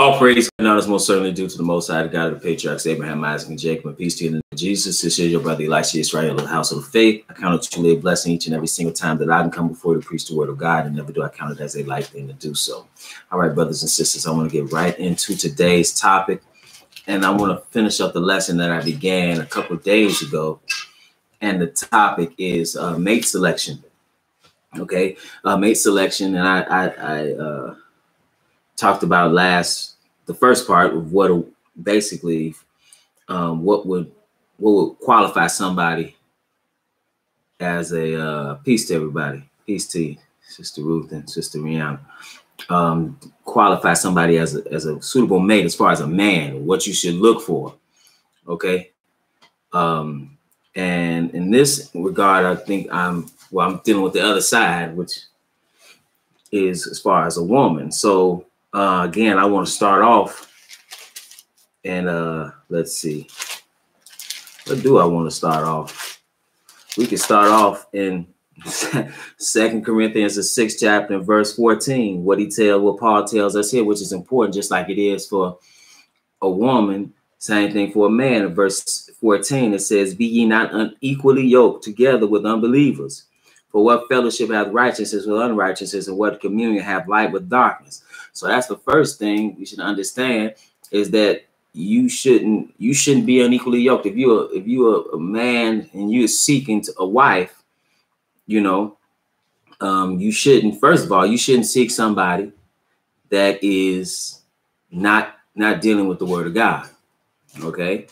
All praise now is most certainly due to the Most High, the God of the patriarchs, Abraham, Isaac, and Jacob, and peace to you in the name of Jesus. This is your brother Elisha Israel of the house of faith. I count it truly a blessing each and every single time that I can come before you to preach the word of God, and never do I count it as a light thing to do so. All right, brothers and sisters, I want to get right into today's topic, and I want to finish up the lesson that I began a couple of days ago, and the topic is mate selection. Okay, mate selection, and I talked about the first part of what basically what would qualify somebody as a peace to everybody, peace to you, Sister Ruth and Sister Rihanna, qualify somebody as a suitable mate as far as a man, what you should look for. Okay, and in this regard, I think I'm dealing with the other side, which is as far as a woman. So again, I want to start off, and let's see, what do I want to start off? We can start off in 2 Corinthians, the 6th chapter, and verse 14. What Paul tells us here, which is important, just like it is for a woman. Same thing for a man. In verse 14, it says, "Be ye not unequally yoked together with unbelievers. For what fellowship hath righteousness with unrighteousness, and what communion hath light with darkness?" So that's the first thing you should understand, is that you shouldn't be unequally yoked. If you're a man and you're seeking a wife, you shouldn't. First of all, you shouldn't seek somebody that is not dealing with the word of God. Okay,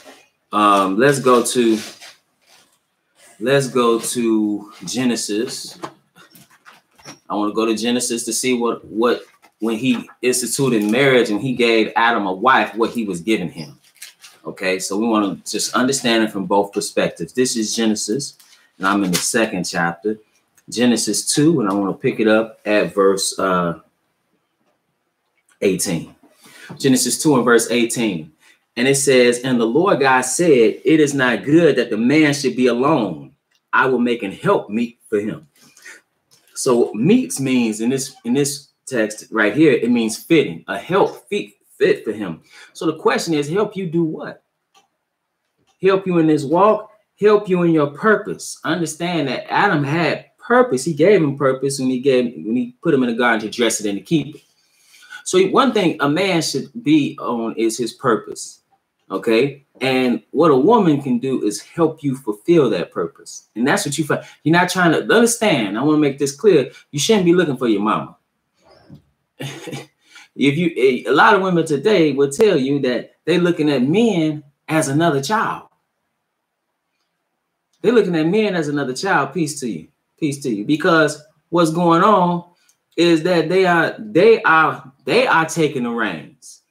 let's go to Genesis. I want to go to Genesis to see what when he instituted marriage and he gave Adam a wife, what he was giving him. Okay, so we want to just understand it from both perspectives. This is Genesis, and I'm in the 2nd chapter, Genesis 2, and I want to pick it up at verse 18. Genesis 2 and verse 18. And it says, "And the Lord God said, it is not good that the man should be alone. I will make an help meet for him." So meets means in this text right here, it means fitting, a help fit for him. So the question is, help you do what? Help you in this walk, help you in your purpose. Understand that Adam had purpose. He gave him purpose when he put him in the garden to dress it and to keep it. So one thing a man should be on is his purpose. Okay, and what a woman can do is help you fulfill that purpose. And that's what you find. You're not trying to understand. I want to make this clear. You shouldn't be looking for your mama. A lot of women today will tell you that they're looking at men as another child. They're looking at men as another child. Peace to you. Peace to you. Because what's going on is that they are taking the reins.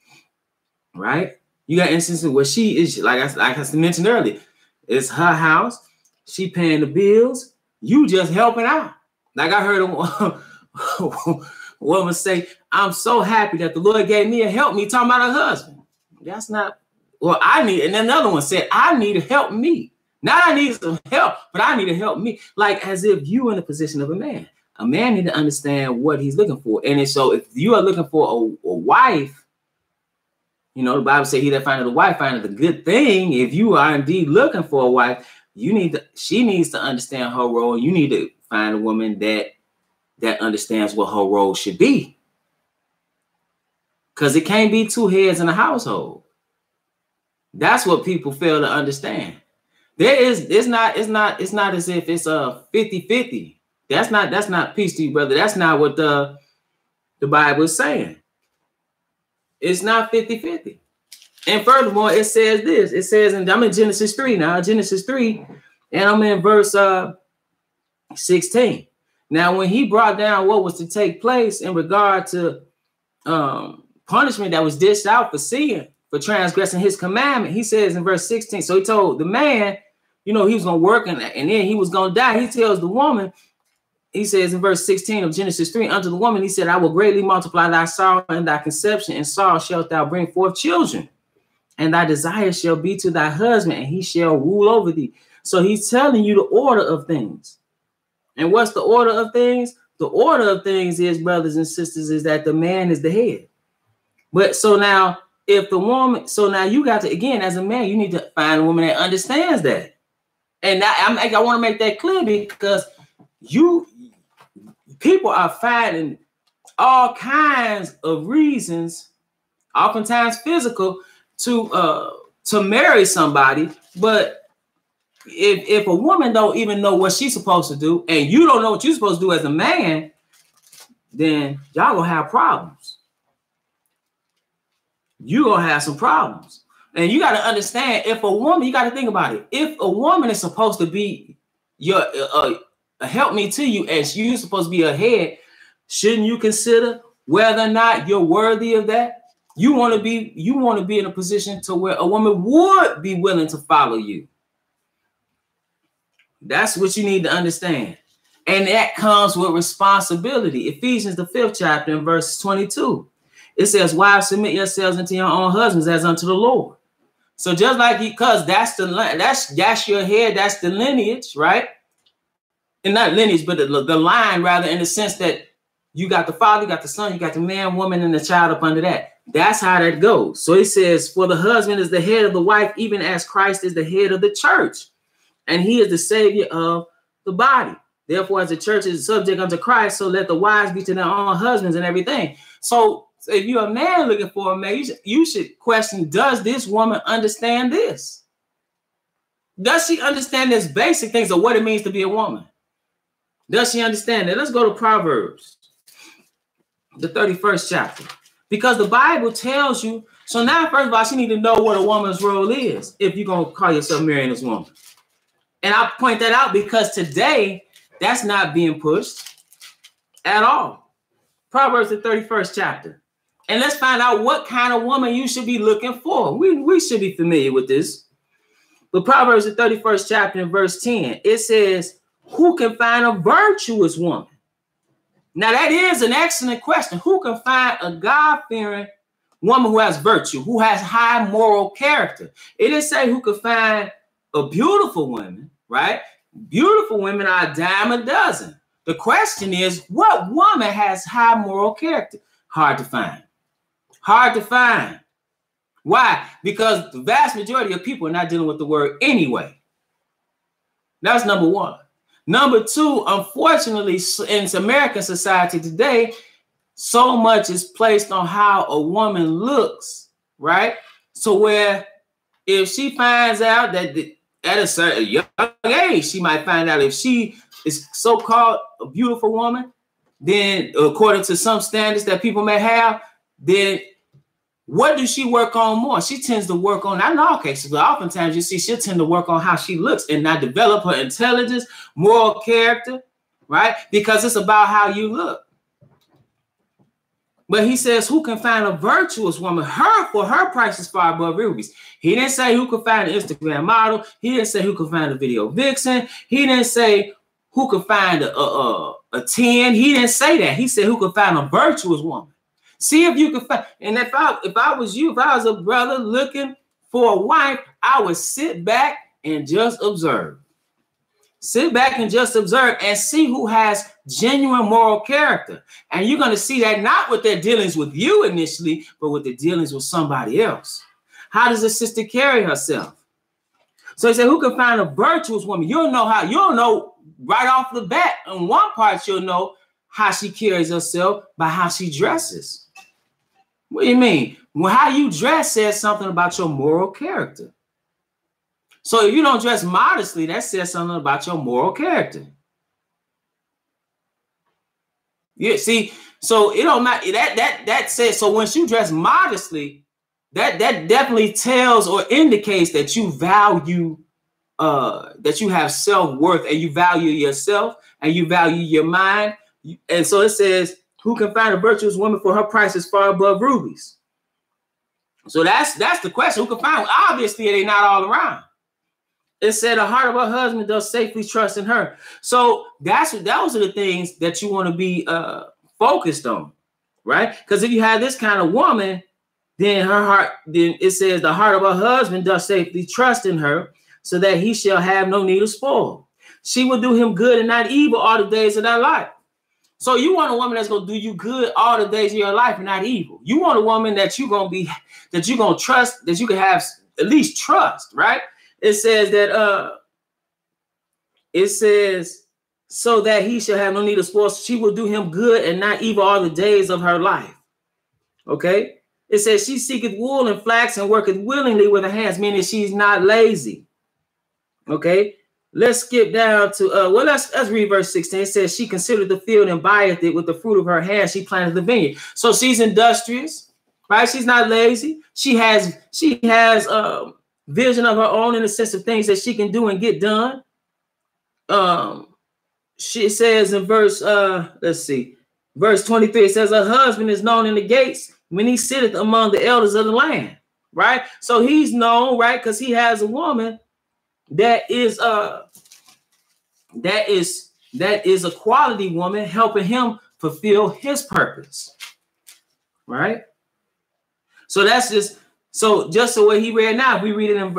Right? You got instances where she is, like I mentioned earlier, it's her house. She paying the bills. You just helping out. Like I heard a woman say, "I'm so happy that the Lord gave me a help me," talking about her husband. That's not, well, I need, and then another one said, "I need to help me. Not I need some help, but I need to help me." Like as if you in the position of a man. A man need to understand what he's looking for. And so if you are looking for a wife, the Bible says, "He that findeth a wife findeth a good thing." If you are indeed looking for a wife, she needs to understand her role. You need to find a woman that understands what her role should be. Because it can't be two heads in a household. That's what people fail to understand. It's not as if it's a 50-50. That's not peace to you, brother. That's not what the Bible is saying. It's not 50-50. And furthermore, it says this. It says, and I'm in Genesis 3 now, Genesis 3, and I'm in verse 16. Now, when he brought down what was to take place in regard to punishment that was dished out for sin, for transgressing his commandment, he says in verse 16, so he told the man, he was going to work and then he was going to die. He tells the woman, he says in verse 16 of Genesis 3, unto the woman, he said, "I will greatly multiply thy sorrow and thy conception, and sorrow shalt thou bring forth children. And thy desire shall be to thy husband, and he shall rule over thee." So he's telling you the order of things. And what's the order of things? The order of things is, brothers and sisters, is that the man is the head. But so now, if the woman, so now you got to, again, as a man, you need to find a woman that understands that. And I want to make that clear, because people are finding all kinds of reasons, oftentimes physical, to marry somebody. But if a woman don't even know what she's supposed to do, and you don't know what you're supposed to do as a man, then y'all gonna have problems. You're gonna have some problems. And you got to understand, if a woman, you got to think about it. If a woman is supposed to be your a helpmeet to you, and you're supposed to be a head, shouldn't you consider whether or not you're worthy of that? You want to be in a position to where a woman would be willing to follow you. That's what you need to understand. And that comes with responsibility. Ephesians, the 5th chapter, in verse 22. It says, wives, submit yourselves unto your own husbands as unto the Lord. So just like, because that's your head, that's the lineage, right? And not lineage, but the line, rather, in the sense that you got the father, you got the son, you got the man, woman, and the child up under that. That's how that goes. So it says, for the husband is the head of the wife, even as Christ is the head of the church, and he is the savior of the body. Therefore, as the church is subject unto Christ, so let the wives be to their own husbands and everything. So if you're a man looking for a man, you should question, does this woman understand this? Does she understand this basic things of what it means to be a woman? Does she understand it? Let's go to Proverbs, the 31st chapter. Because the Bible tells you, so now, first of all, you need to know what a woman's role is if you're going to call yourself marrying this woman. And I point that out because today, that's not being pushed at all. Proverbs, the 31st chapter. And let's find out what kind of woman you should be looking for. We should be familiar with this. But Proverbs, the 31st chapter, in verse 10, it says, who can find a virtuous woman? Now, that is an excellent question. Who can find a God-fearing woman who has virtue, who has high moral character? It didn't say who could find a beautiful woman, right? Beautiful women are a dime a dozen. The question is, what woman has high moral character? Hard to find. Hard to find. Why? Because the vast majority of people are not dealing with the word anyway. That's number one. Number two, unfortunately, in American society today, so much is placed on how a woman looks, right? So where if she finds out that at a certain young age, she might find out if she is so-called a beautiful woman, then according to some standards that people may have, then what does she work on more? She tends to work on, not in all cases, but oftentimes you see she'll tend to work on how she looks and not develop her intelligence, moral character, right? Because it's about how you look. But he says, who can find a virtuous woman? For her price is far above rubies. He didn't say who could find an Instagram model. He didn't say who could find a video vixen. He didn't say who could find a 10. He didn't say that. He said who could find a virtuous woman. See if you could find, and if I was you, if I was a brother looking for a wife, I would sit back and just observe. Sit back and just observe and see who has genuine moral character. And you're going to see that not with their dealings with you initially, but with the dealings with somebody else. How does a sister carry herself? So he said, who can find a virtuous woman? You'll know right off the bat. In one part, you'll know how she carries herself by how she dresses. What do you mean? Well, how you dress says something about your moral character. So if you don't dress modestly, that says something about your moral character. Yeah, see, so it don't matter. That says, so once you dress modestly, that definitely tells or indicates that you value, that you have self-worth and you value yourself and you value your mind. And so it says, who can find a virtuous woman, for her price is far above rubies? So that's the question. Who can find? Obviously, they're not all around. It said the heart of her husband does safely trust in her. So those are the things that you want to be focused on, right? Because if you have this kind of woman, then it says the heart of her husband does safely trust in her, so that he shall have no need of spoil. She will do him good and not evil all the days of their life. So you want a woman that's going to do you good all the days of your life and not evil. You want a woman that you're going to trust, that you can have at least trust, right? It says that, so that he shall have no need of spoils. She will do him good and not evil all the days of her life. Okay. It says she seeketh wool and flax and worketh willingly with her hands, meaning she's not lazy. Okay. Let's skip down to, let's read verse 16. It says she considered the field and buyeth it with the fruit of her hands. She planted the vineyard. So she's industrious, right? She's not lazy. She has vision of her own in the sense of things that she can do and get done. She says in verse, verse 23, it says her husband is known in the gates when he sitteth among the elders of the land, right? So he's known, right? Because he has a woman that is a quality woman helping him fulfill his purpose, right? So that's just the way he read now. We read it in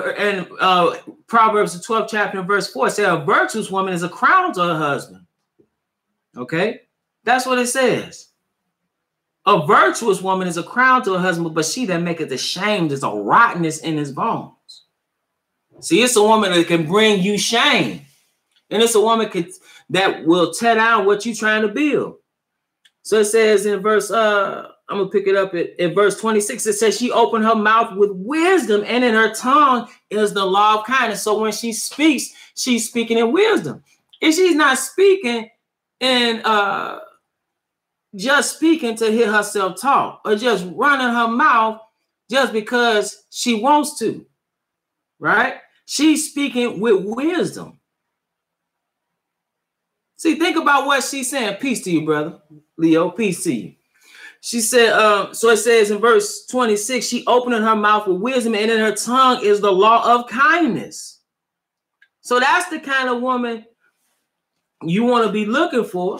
Proverbs, the 12th chapter, and verse 4. It says a virtuous woman is a crown to her husband. Okay, that's what it says. A virtuous woman is a crown to her husband, but she that maketh ashamed is a rottenness in his bones. See, it's a woman that can bring you shame. And it's a woman that will tear down what you're trying to build. So it says in verse, I'm going to pick it up at verse 26. It says she opened her mouth with wisdom, and in her tongue is the law of kindness. So when she speaks, she's speaking in wisdom. If she's not speaking and just speaking to hear herself talk, or just running her mouth just because she wants to, right? She's speaking with wisdom. See, think about what she's saying. Peace to you, brother Leo. Peace to you. She said, so it says in verse 26, she opened her mouth with wisdom, and in her tongue is the law of kindness. So that's the kind of woman you want to be looking for.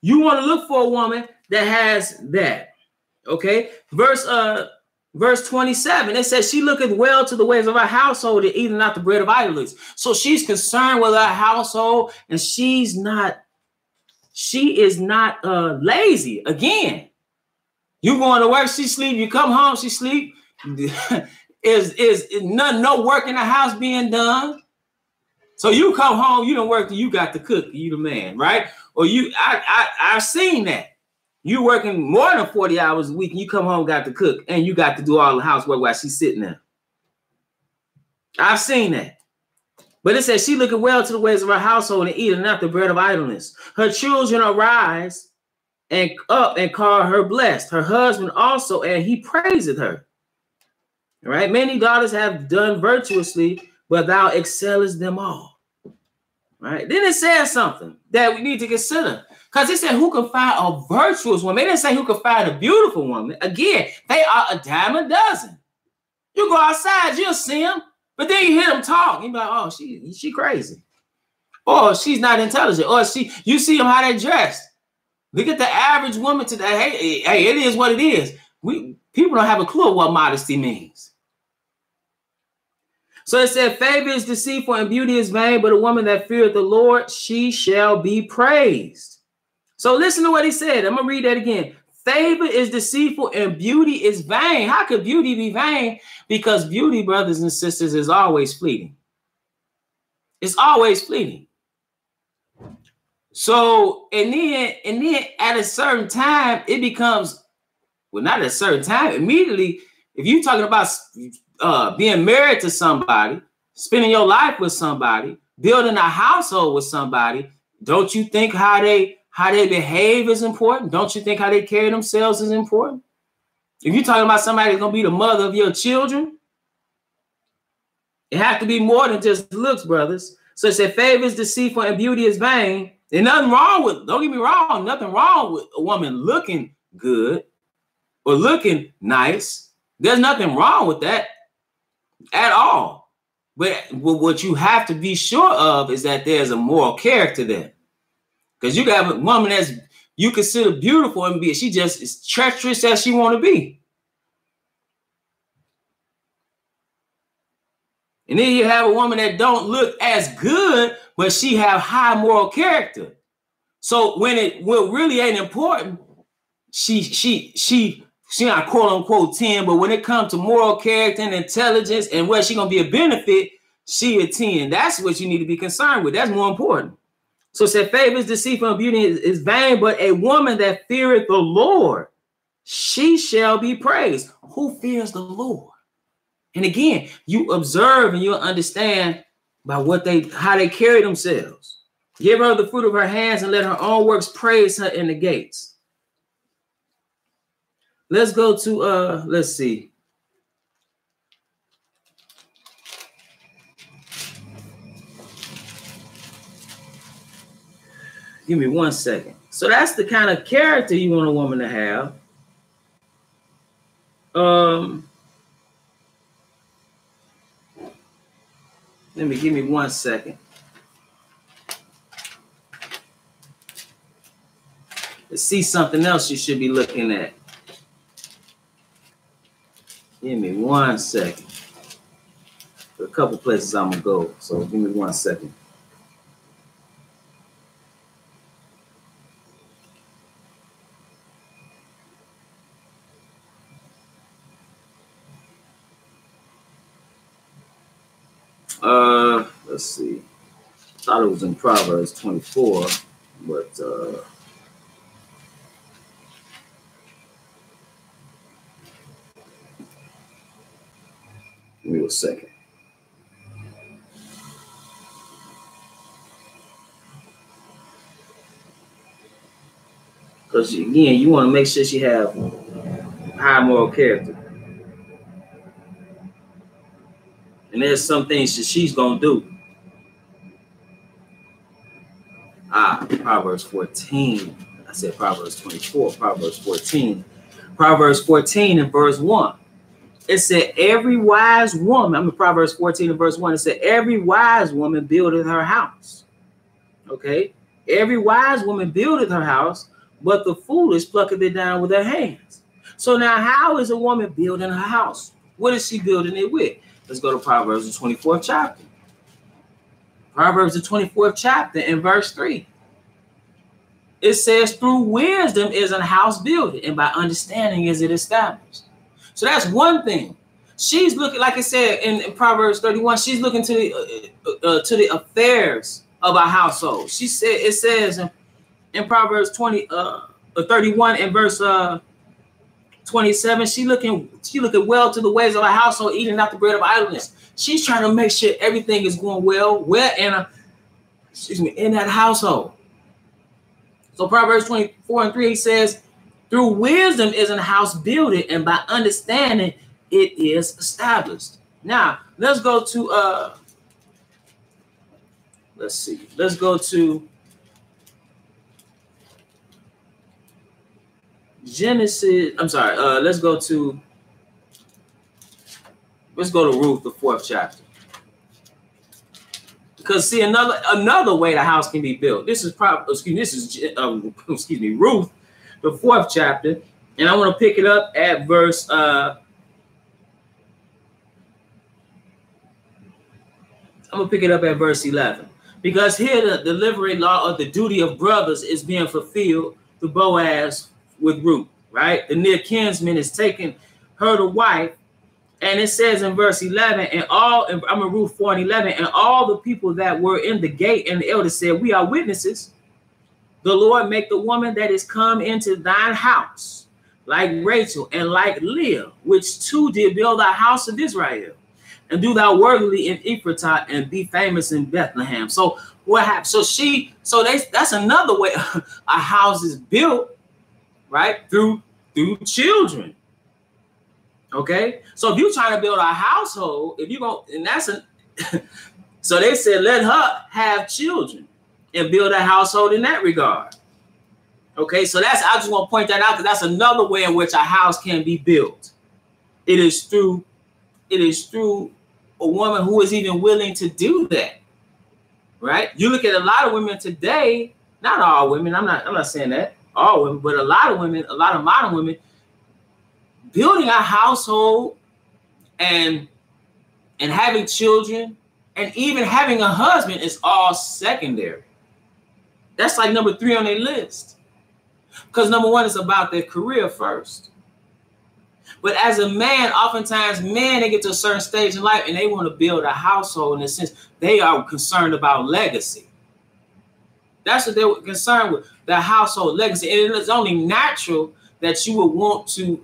You want to look for a woman that has that. Okay. Verse 27, it says she looketh well to the ways of her household and eating not the bread of idlers. So she's concerned with her household, and she is not lazy. Again, you going to work, she sleep. You come home, she sleep. is no work in the house being done. So you come home, you don't work, you got to cook. You the man, right? Or I've seen that. You working more than 40 hours a week, and you come home, got to cook, and you got to do all the housework while she's sitting there. I've seen that. But it says she looketh well to the ways of her household and eating not the bread of idleness. Her children arise and up and call her blessed. Her husband also, and he praiseth her. All right. Many daughters have done virtuously, but thou excellest them all. Right. Then it says something that we need to consider. Because it said, who can find a virtuous woman? It didn't say who can find a beautiful woman. Again, they are a dime a dozen. You go outside, you'll see them. But then you hear them talk. You be like, oh, she crazy. Or she's not intelligent. Or you see them how they dress. Look at the average woman today. Hey, it is what it is. People don't have a clue what modesty means. So it said, favor is deceitful and beauty is vain, but a woman that feareth the Lord, she shall be praised. So listen to what he said. I'm going to read that again. Favor is deceitful and beauty is vain. How could beauty be vain? Because beauty, brothers and sisters, is always fleeting. It's always fleeting. So, and then at a certain time, it becomes, well, not at a certain time, immediately, if you're talking about being married to somebody, spending your life with somebody, building a household with somebody, don't you think how they behave is important? Don't you think how they carry themselves is important? If you're talking about somebody that's going to be the mother of your children, it has to be more than just looks, brothers. So it said, favor is deceitful and beauty is vain. There's nothing wrong with, don't get me wrong, nothing wrong with a woman looking good or looking nice. There's nothing wrong with that at all. But what you have to be sure of is that there's a moral character there. Because you got a woman that's you consider beautiful and she just is treacherous as she want to be. And then you have a woman that don't look as good, but she have high moral character. So when it really ain't important, she not quote unquote 10, but when it comes to moral character and intelligence and where she gonna be a benefit, she a 10. That's what you need to be concerned with. That's more important. So it said, favor is deceitful and beauty is vain, but a woman that feareth the Lord, she shall be praised. Who fears the Lord? And again, you observe and you'll understand by how they carry themselves. Give her the fruit of her hands and let her own works praise her in the gates. Let's go to, let's see. Give me 1 second. So that's the kind of character you want a woman to have. Give me 1 second. Let's see something else you should be looking at. Give me 1 second. There are a couple places I'm gonna go, so give me 1 second. Let's see. Thought it was in Proverbs 24, but give me a second. Because again, you want to make sure she have high moral character. And there's some things that she's gonna do. Proverbs 14. I said Proverbs 24, Proverbs 14. Proverbs 14 and verse 1. It said, every wise woman, I'm in Proverbs 14 and verse 1. It said, every wise woman buildeth her house. Okay? Every wise woman buildeth her house, but the foolish plucketh it down with her hands. So now how is a woman building her house? What is she building it with? Let's go to Proverbs, the 24th chapter. Proverbs, the 24th chapter and verse 3. It says, through wisdom is a house built, and by understanding is it established. So that's one thing. She's looking, like I said in Proverbs 31, she's looking to the affairs of a household. She said, it says in Proverbs 31 and verse 27, she looking well to the ways of a household, eating not the bread of idleness. She's trying to make sure everything is going well in that household. So Proverbs 24 and 3, he says, through wisdom is a house builded, and by understanding it is established. Now, let's go to, let's go to Genesis. I'm sorry. Let's go to Ruth, the 4th chapter. Because see, another way the house can be built. This is Ruth, the 4th chapter, and I want to pick it up at verse. I'm gonna pick it up at verse 11, because here the delivery law of the duty of brothers is being fulfilled through Boaz with Ruth, right? The near kinsman is taking her to wife. And it says in verse 11, I'm in Ruth 4 and 11, and all the people that were in the gate and the elders said, we are witnesses. The Lord make the woman that is come into thine house, like Rachel and like Leah, which two did build thy house of Israel. And do thou worthily in Ephratah and be famous in Bethlehem. So what happened? That's another way a house is built, right? Through children. Okay, so if you're trying to build a household, so they said, let her have children and build a household in that regard. Okay, so I just want to point that out, because that's another way in which a house can be built. It is through a woman who is even willing to do that. Right? You look at a lot of women today, not all women, I'm not saying that, all women, but a lot of women, a lot of modern women, building a household and having children and even having a husband is all secondary. That's like number 3 on their list. Because number 1 is about their career first. But as a man, oftentimes men, they get to a certain stage in life and they want to build a household. In a sense, they are concerned about legacy. That's what they're concerned with, the household legacy. And it's only natural that you would want to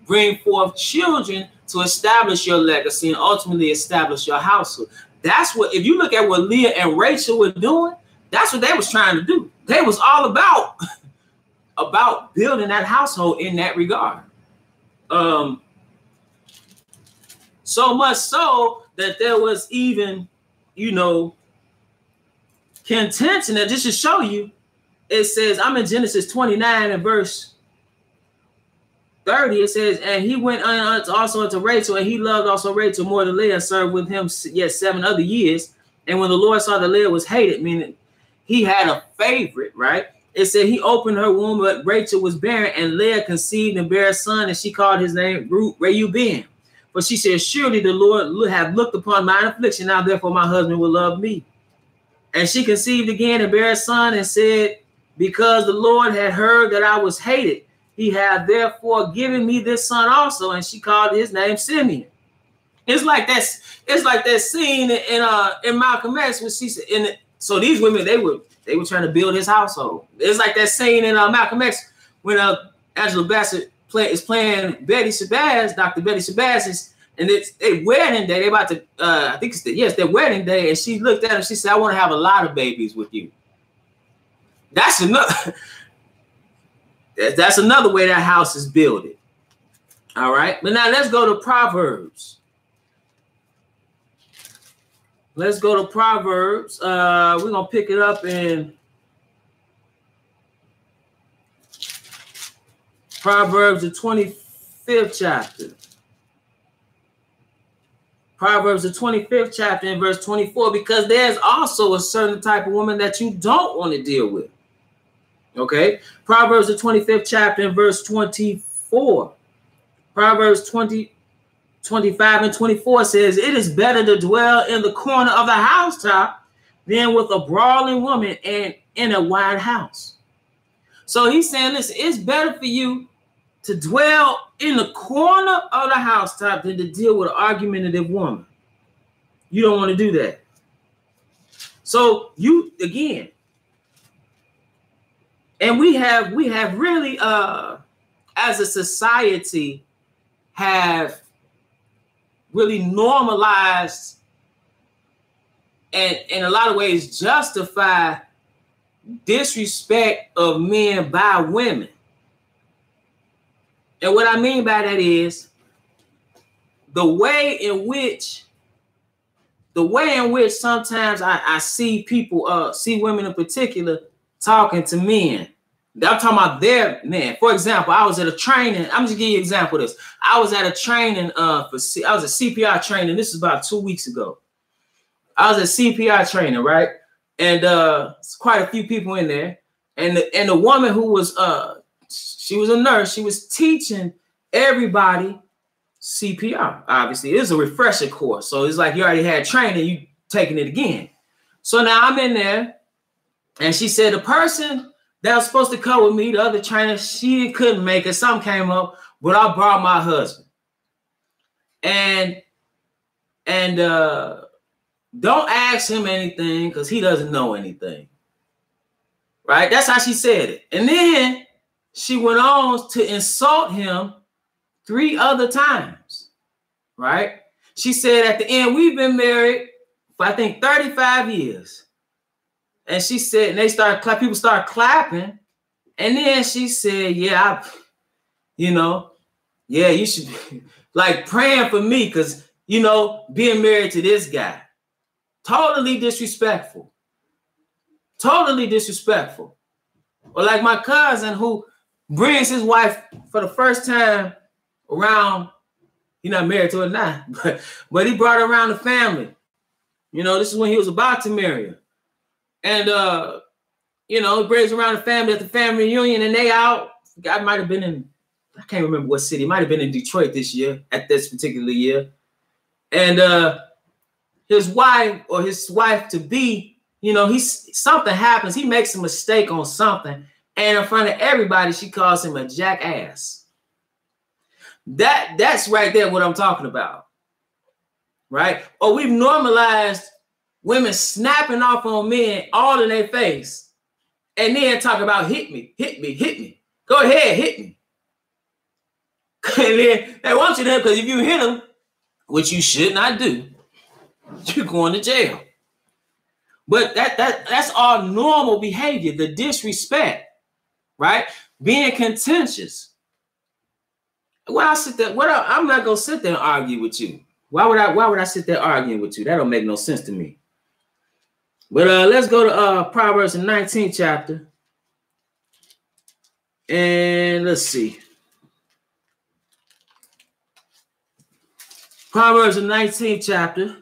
bring forth children to establish your legacy and ultimately establish your household. That's what, if you look at what Leah and Rachel were doing, that's what they was trying to do. They was all about building that household in that regard. So much so that there was even, contention. That just to show you, it says, I'm in Genesis 29 and verse 30. It says, and he went also unto Rachel, and he loved also Rachel more than Leah, and served with him yet 7 other years. And when the Lord saw that Leah was hated, meaning he had a favorite, right? It said he opened her womb, but Rachel was barren, and Leah conceived and bare a son, and she called his name Reuben. But she said, surely the Lord have looked upon mine affliction, now therefore my husband will love me. And she conceived again and bare a son, and said, because the Lord had heard that I was hated, he had therefore given me this son also. And she called his name Simeon. It's like that scene in Malcolm X when she said, so these women, they were trying to build his household. It's like that scene in Malcolm X when Angela Bassett is playing Betty Shabazz, Dr. Betty Shabazz, and it's their wedding day. They about to, I think it's their wedding day. And she looked at him. She said, I want to have a lot of babies with you. That's another way that house is builded. All right. But now let's go to Proverbs. Let's go to Proverbs. We're going to pick it up in Proverbs, the 25th chapter. Proverbs, the 25th chapter in verse 24, because there's also a certain type of woman that you don't want to deal with. Okay. Proverbs, the 25th chapter in verse 24. Proverbs 25 and 24 says, it is better to dwell in the corner of the housetop than with a brawling woman and in a wide house. So he's saying, listen, it's better for you to dwell in the corner of the housetop than to deal with an argumentative woman. You don't want to do that. So you, again, and we have really, as a society, have really normalized and in a lot of ways justify disrespect of men by women. And what I mean by that is the way in which sometimes I see people, see women in particular, talking to men. I'm talking about their men. For example, I was at a training. I'm just giving you an example of this. I was at a training I was at CPR training. This is about 2 weeks ago. I was at CPR training, right? And quite a few people in there. And the woman who was she was a nurse. She was teaching everybody CPR. Obviously, it was a refresher course. So it's like you already had training, you taking it again. So now I'm in there, and she said the person that was supposed to come with me, the other trainer, she couldn't make it. Something came up, but I brought my husband. And don't ask him anything because he doesn't know anything. Right? That's how she said it. And then she went on to insult him 3 other times. Right? She said at the end, we've been married for, I think, 35 years. And she said, and they started clapping, people started clapping. And then she said, yeah, you should be like praying for me because, being married to this guy. Totally disrespectful. Totally disrespectful. Or like my cousin who brings his wife for the first time around, he's not married to her now, but he brought her around the family. This is when he was about to marry her. And, he brings around the family at the family reunion, and they out. I might have been in, I can't remember what city. It might have been in Detroit this year, at this particular year. And his wife or his wife-to-be You know, something happens. He makes a mistake on something. And in front of everybody, she calls him a jackass. That's right there what I'm talking about. Right? Or we've normalized women snapping off on men all in their face. And then talk about hit me, hit me, hit me. Go ahead, hit me. And then they want you to, because if you hit them, which you should not do, you're going to jail. But that's all normal behavior, the disrespect, right? Being contentious. Well, I'm not gonna sit there and argue with you. Why would I sit there arguing with you? That don't make no sense to me. But let's go to Proverbs, the 19th chapter. And let's see. Proverbs, the 19th chapter.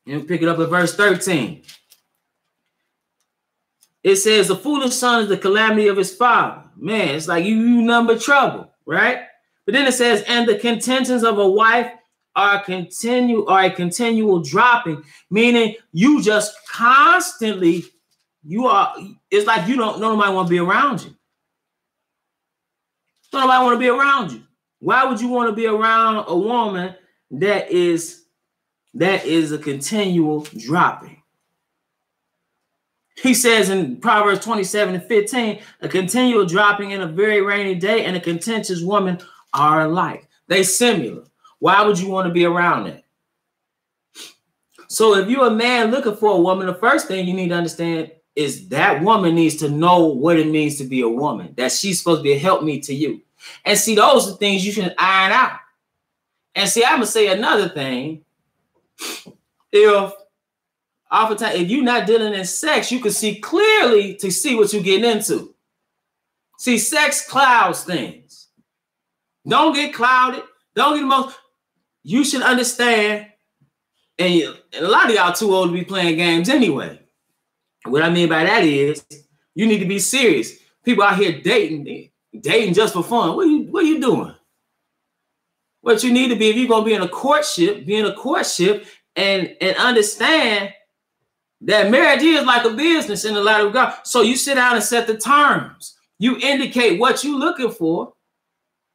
And pick it up at verse 13. It says, the foolish son is the calamity of his father. Man, it's like you number trouble, right? But then it says, and the contentions of a wife are a continual dropping, meaning you just constantly, it's like nobody want to be around you. Nobody want to be around you. Why would you want to be around a woman that is a continual dropping? He says in Proverbs 27:15, a continual dropping in a very rainy day and a contentious woman are alike. They similar. Why would you want to be around that? So if you're a man looking for a woman, the first thing you need to understand is that woman needs to know what it means to be a woman, that she's supposed to be a helpmeet to you. And see, those are things you should iron out. And see, I'm going to say another thing. Oftentimes, if you're not dealing in sex, you can see clearly to see what you're getting into. See, sex clouds things. Don't get clouded. Don't get emotional. You should understand, and a lot of y'all too old to be playing games anyway. What I mean by that is you need to be serious. People out here dating just for fun. What are you doing? What you need to be, if you're going to be in a courtship and understand that marriage is like a business in a lot of regards. So you sit down and set the terms. You indicate what you're looking for.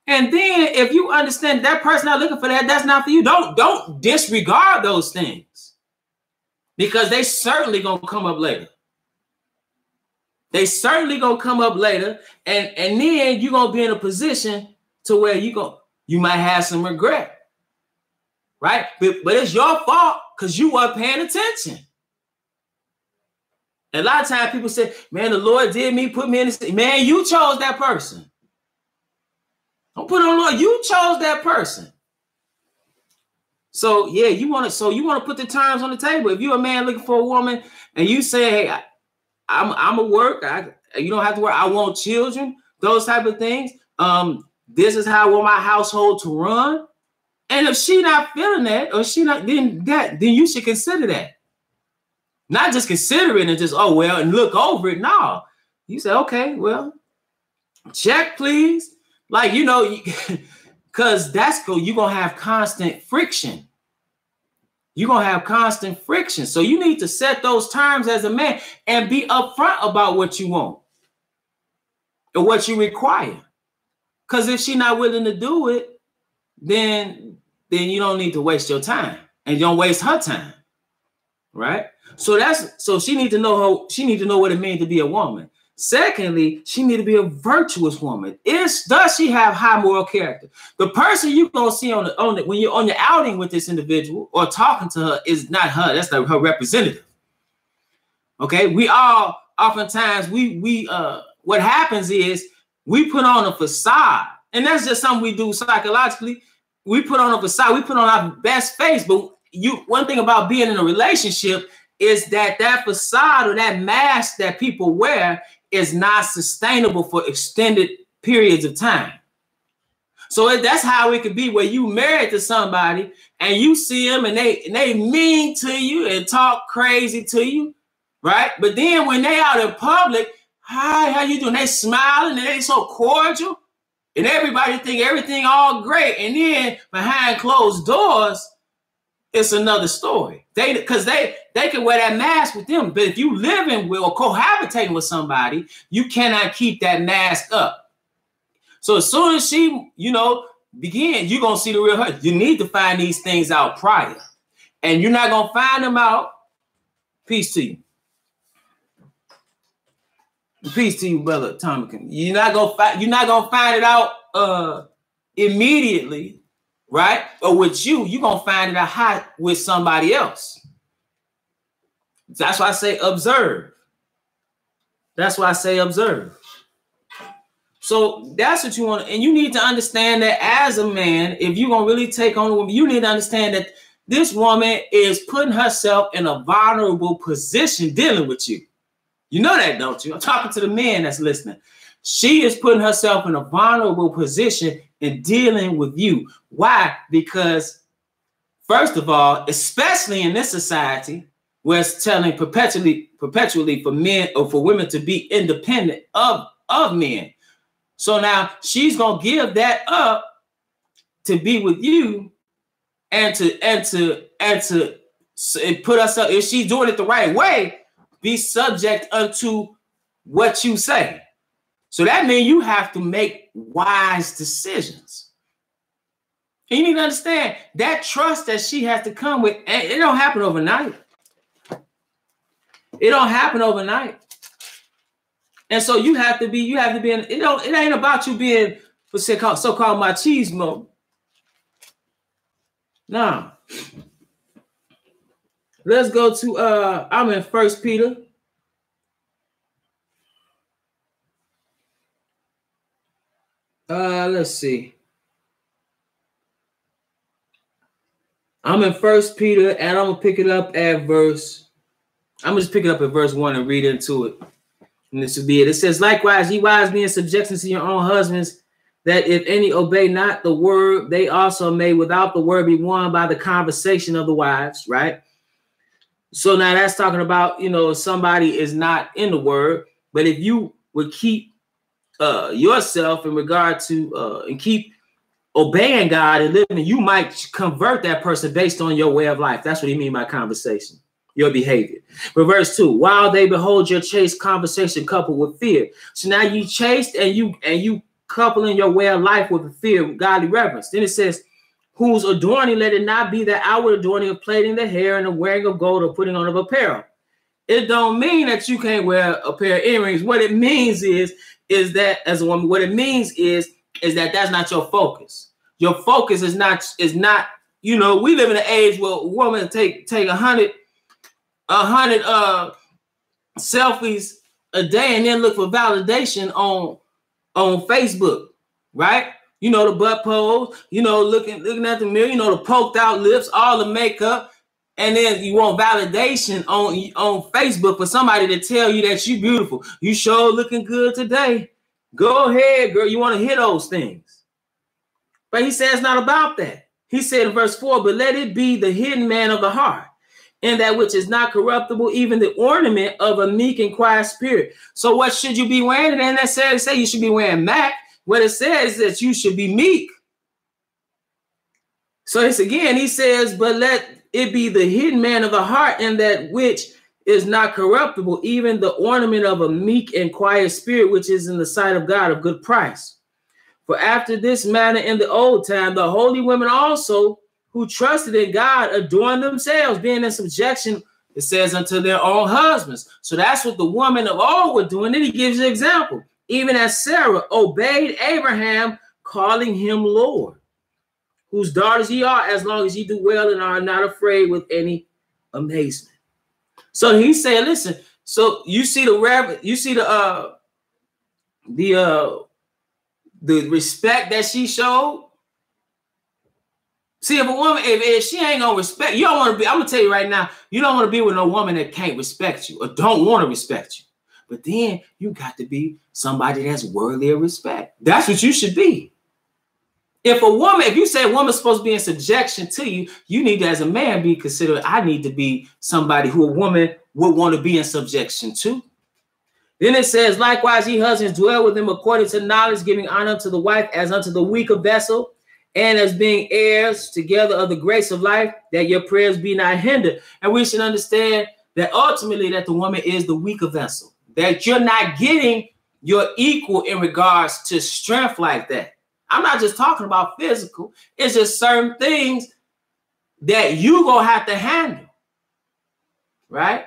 And then if you understand that person not looking for that, that's not for you. Don't disregard those things, because they certainly going to come up later. They certainly going to come up later. And then you're going to be in a position to where you might have some regret. Right? But it's your fault because you weren't paying attention. And a lot of times people say, man, the Lord did me, put me in this. Man, you chose that person. Don't put on the Lord. You chose that person. So yeah, you want to put the terms on the table. If you're a man looking for a woman and you say, hey, I'm a work, you don't have to work. I want children, those type of things. This is how I want my household to run. And if she not feeling that, or she not, then you should consider that. Not just consider it and just, oh, well, and look over it. No, you say, okay, well, check, please. Like, because that's cool. You're going to have constant friction. You're going to have constant friction. So you need to set those terms as a man and be upfront about what you want and what you require. Because if she's not willing to do it, then you don't need to waste your time, and you don't waste her time. Right? So she need to know what it means to be a woman. Secondly, she need to be a virtuous woman. Does she have high moral character? The person you're gonna see when you're on your outing with this individual or talking to her is not her. That's her representative. Okay, we all oftentimes what happens is we put on a facade, and that's just something we do psychologically. We put on a facade. We put on our best face, but one thing about being in a relationship is that facade or that mask that people wear is not sustainable for extended periods of time. So that's how it could be where you married to somebody and you see them and they mean to you and talk crazy to you, right? But then when they out in public, hi, how you doing? They smiling and they so cordial and everybody think everything all great. And then behind closed doors, it's another story. Because they can wear that mask with them. But if you living with or cohabitating with somebody, you cannot keep that mask up. So as soon as she, begin, you're going to see the real her. You need to find these things out prior. And you're not going to find them out. Peace to you. Peace to you, brother Tomican. You're not gonna find it out immediately, right? Or with you, you're gonna find it out with somebody else. That's why I say observe. That's why I say observe. So that's what you want, and you need to understand that as a man, if you're gonna really take on a woman, you need to understand that this woman is putting herself in a vulnerable position dealing with you. You know that, don't you? I'm talking to the men that's listening. She is putting herself in a vulnerable position in dealing with you. Why? Because, first of all, especially in this society where it's telling perpetually for men or for women to be independent of men. So now she's gonna give that up to be with you and to put herself, if she's doing it the right way, be subject unto what you say. So that means you have to make wise decisions. And you need to understand that trust that she has to come with, it don't happen overnight. It don't happen overnight. And so you have to be it ain't about you being so-called machismo. Now, let's go to I'm in 1 Peter. Let's see. I'm in 1 Peter, and I'm gonna pick it up at verse. I'm gonna just pick it up at verse 1 and read into it. And this will be it. It says, likewise, ye wives, be in subjection to your own husbands, that if any obey not the word, they also may without the word be won by the conversation of the wives, right? So now that's talking about, somebody is not in the word, but if you would keep yourself in regard to and keep obeying God and living, you might convert that person based on your way of life. That's what he means by conversation, your behavior. But verse 2, while they behold your chaste conversation coupled with fear. So now you chaste and you coupling your way of life with fear, godly reverence. Then it says, whose adorning, let it not be the outward adorning of plaiting the hair and the wearing of gold or putting on of apparel. It don't mean that you can't wear a pair of earrings. What it means is that as a woman, what it means is that that's not your focus. Your focus is not, we live in an age where a woman take 100 selfies a day and then look for validation on Facebook, right? The butt pose, looking at the mirror, the poked out lips, all the makeup. And then you want validation on Facebook for somebody to tell you that you're beautiful. You sure looking good today. Go ahead, girl. You want to hear those things. But he says not about that. He said in verse 4, but let it be the hidden man of the heart, and that which is not corruptible, even the ornament of a meek and quiet spirit. So what should you be wearing? And then that says you should be wearing Mac. What it says is that you should be meek. So it's again, he says, but let it be the hidden man of the heart, and that which is not corruptible, even the ornament of a meek and quiet spirit, which is in the sight of God of good price. For after this manner in the old time, the holy women also who trusted in God adorned themselves, being in subjection, it says, unto their own husbands. So that's what the women of old were doing. Then he gives you an example. Even as Sarah obeyed Abraham, calling him Lord, whose daughters ye are, as long as ye do well and are not afraid with any amazement. So he said, listen, so you see the respect that she showed. See, if a woman, if she ain't gonna respect, you don't want to be, I'm gonna tell you right now, you don't want to be with no woman that can't respect you or don't want to respect you. But then you got to be somebody that's worthy of respect. That's what you should be. If you say a woman's supposed to be in subjection to you, you need to, as a man, be considered, I need to be somebody who a woman would want to be in subjection to. Then it says, likewise, ye husbands, dwell with them according to knowledge, giving honor to the wife as unto the weaker vessel, and as being heirs together of the grace of life, that your prayers be not hindered. And we should understand that ultimately that the woman is the weaker vessel, that you're not getting your equal in regards to strength like that. I'm not just talking about physical. It's just certain things that you gonna have to handle, right?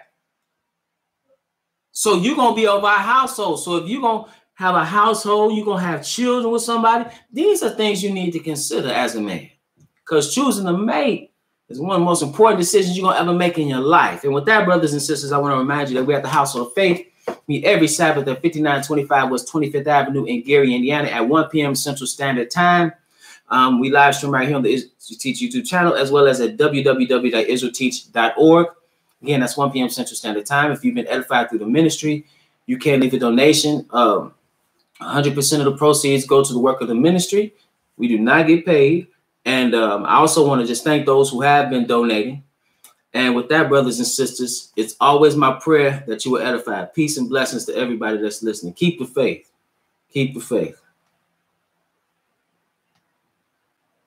So you're gonna be over a household. So if you're gonna have a household, you're gonna have children with somebody. These are things you need to consider as a man, because choosing a mate is one of the most important decisions you're gonna ever make in your life. And with that, brothers and sisters, I want to remind you that we're at the Household of Faith. Meet every Sabbath at 5925 West 25th Avenue in Gary, Indiana at 1 p.m. Central Standard Time. We live stream right here on the Israel Teach YouTube channel, as well as at www.israelteach.org. Again, that's 1 p.m. Central Standard Time. If you've been edified through the ministry, you can leave a donation. 100% of the proceeds go to the work of the ministry. We do not get paid. And I also want to just thank those who have been donating. And with that, brothers and sisters, it's always my prayer that you will edify. Peace and blessings to everybody that's listening. Keep the faith. Keep the faith.